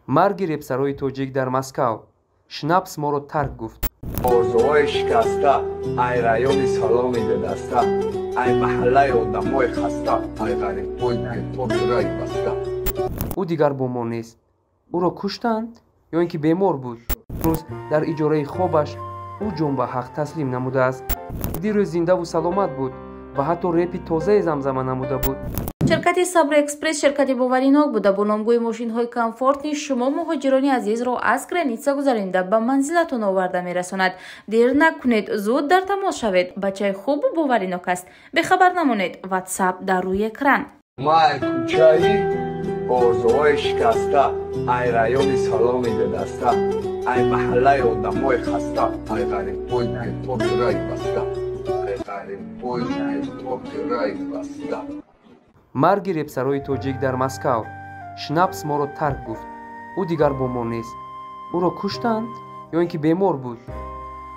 марги репсарои тоҷик дар Москав. Шнапс моро тарк гуфт. орзуҳои шикаста, ай райони саломи бедаста, ай маҳаллаи одамои хаста, ай ғарибҳои бетоқираи баста. ӯ дигар бо мо нест. ӯро куштанд ё ин ки бемор буд. имрӯз дар иҷораи хобаш ӯ ҷон ба ҳақ таслим намудааст. дирӯз зиндаву саломат буд ва ҳатто репи тозаи замзама намуда буд. ширкати Сабр Экспресс ширкати боваринок буда бо номгӯи мошинҳои комфортни шумо муҳоҷирони азизро аз граница гузаронида ба манзилатон оварда мерасонад. дер накунед, зуд дар тамос шавед. бачаи хуб боваринок аст. бехабар намонед. WhatsApp дар рӯи экран. май кӯчаи орзуҳои шикаста, ай райони саломи бедаста, ай маҳаллаи одамои хаста, ай ғарибҳои бетоқираи баста, ай ғарибҳои бетоқираи баста. марги репсарои тоҷик дар Москав. Шнапс моро тарк гуфт. ӯ дигар бо мо нест. ӯро куштанд ё ин ки бемор буд.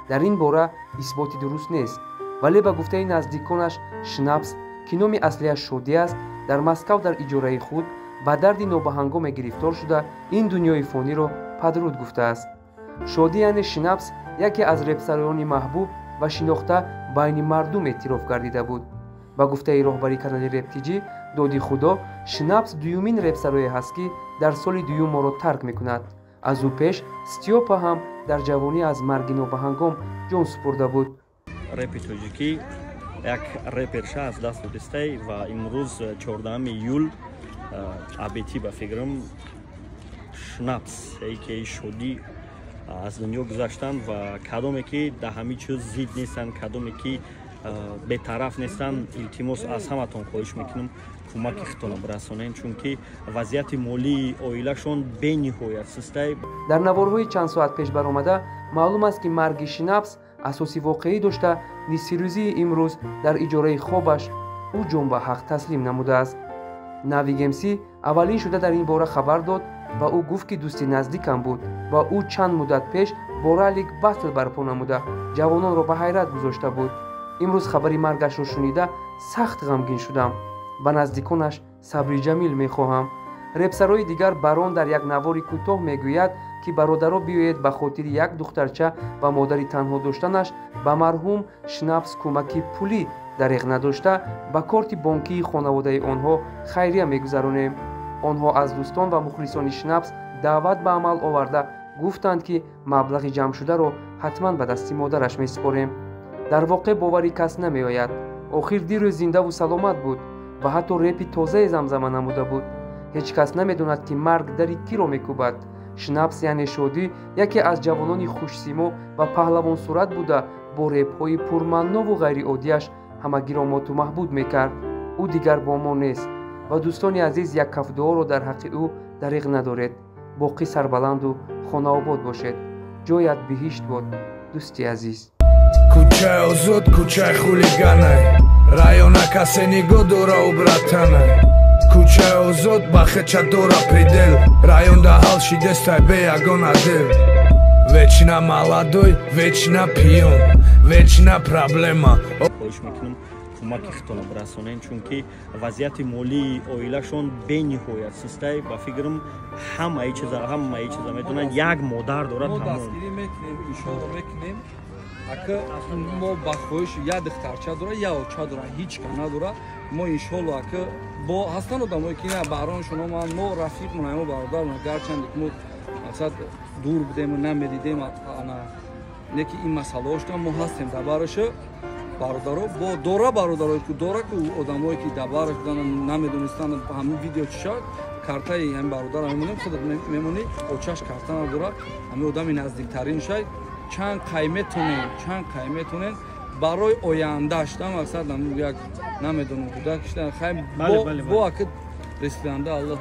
дар ин бора исботи дуруст нест, вале ба гуфтаи наздиконаш Шнапс, ки номи аслиаш Шодӣ аст, дар Москав дар иҷораи худ ба дарди нобаҳангоме гирифтор шуда ин дунёи фониро падруд гуфтааст. Шодӣ яъне Шнапс яке аз репсарони маҳбуб ва шинохта байни мардум эътироф гардида буд. ба гуфтаи роҳбари канали Рептиҷӣ Доди Худо, Шнапс дуюмин репсарое ҳаст, ки дар соли дуюм моро тарк мекунад. аз ӯ пеш Стёпа ҳам дар ҷавонӣ аз марги нобаҳангом ҷон супурда буд. репи тоҷикӣ як реперша аз даст додистай ва имрӯз 14 июл абети ба фикрам Шнапс ки Шодӣ аз дунё гузаштанд ва кадоме ки дар ҳамин чиз зид нестанд, кадоме ки бетараф нестанд, илтимос аз ҳаматон хоҳиш мекунам кӯмаки худтон расонед, чунки вазъияти молии оилашон бениҳоят сустай. дар наворҳои чанд соат пеш баромада маълум аст ки марги Шнапс асоси воқеӣ дошта нисфи рӯзии имрӯз дар иҷораи хобаш ӯ ҷон ба ҳақ таслим намудааст. Навигемси аввалин шуда дар ин бора хабар дод ва ӯ гуфт ки дӯсти наздикам буд ва ӯ чанд муддат пеш бо раллик батл барпо намуда ҷавононро ба ҳайрат гузошта буд. имрӯз хабари маргашро шунида сахт ғамгин шудам. ба наздиконаш сабри ҷамил мехоҳам. репсарои дигар барон дар як навори кӯтоҳ мегӯяд ки бародаро биёед ба хотири як духтарча ва модари танҳо доштанаш ба марҳум Шнапс кӯмаки пулӣ дареғ надошта ба корти бонкии хонаводаи онҳо хайрия мегузаронем. онҳо аз дӯстон ва мухлисони Шнапс даъват ба амал оварда гуфтанд ки маблағи ҷамъшударо ҳатман ба дасти модараш месупорем. дар воқеъ бовари кас намеояд. охир дирӯз зиндаву саломат буд ва ҳатто репи тозаи замзама намуда буд. ҳеҷ кас намедонад ки марг дари киро мекӯбад. Шнапс яъне Шодӣ яке аз ҷавонони хушсимо ва паҳлавонсурат буда бо репҳои пурманнову ғайриоддиаш ҳамагиро моту маҳбуб мекард. ӯ дигар бо мо нест ва дӯстони азиз як каф дуоро дар ҳаққи ӯ дареғ надоред. боқӣ сарбаланду хонаобод бошед. ҷоят биҳишт бод, дӯсти азиз. Кӯчаи озод, кӯчаи хулиганай, района касени годора у братанай. Кӯчаи озод ба хеча дора предел, район да ҳал шидестай бе ягона дел. Вечна маладой, вечна пиён, вечна проблема. хоҳиш мекунам кӯмаки худтон расонед, чунки вазъияти молии оилашон бениҳоят сустай. ба фикрам ҳамаи чиза медонад, як модар дорад. дастгирӣ мекунем, иншоалло мекунем. ака мо ба хоҳиш як духтарча дора, як оча дора, ҳеҷ ка надора. мо иншоалло ака бо ҳастанд одамое ки бароншоно мо рафиқмон, мо бародармон, гарчанде ки мо мақсад дур будем намедидем не ки ин масъала оштам, мо ҳастем дар бароша бародаро бо дора бародарое ки дора ки одамое ки дар бараш будан намедонистанд ҳамин видео чишад картаи ҳамин бародар мемонем, худат мемонӣ очаш карта надора, ҳамин одами наздиктарин шай чанд қай метонен барои ояндааш мақсад як намедонам кӯдакишта бо ака рисиданда Аллоҳ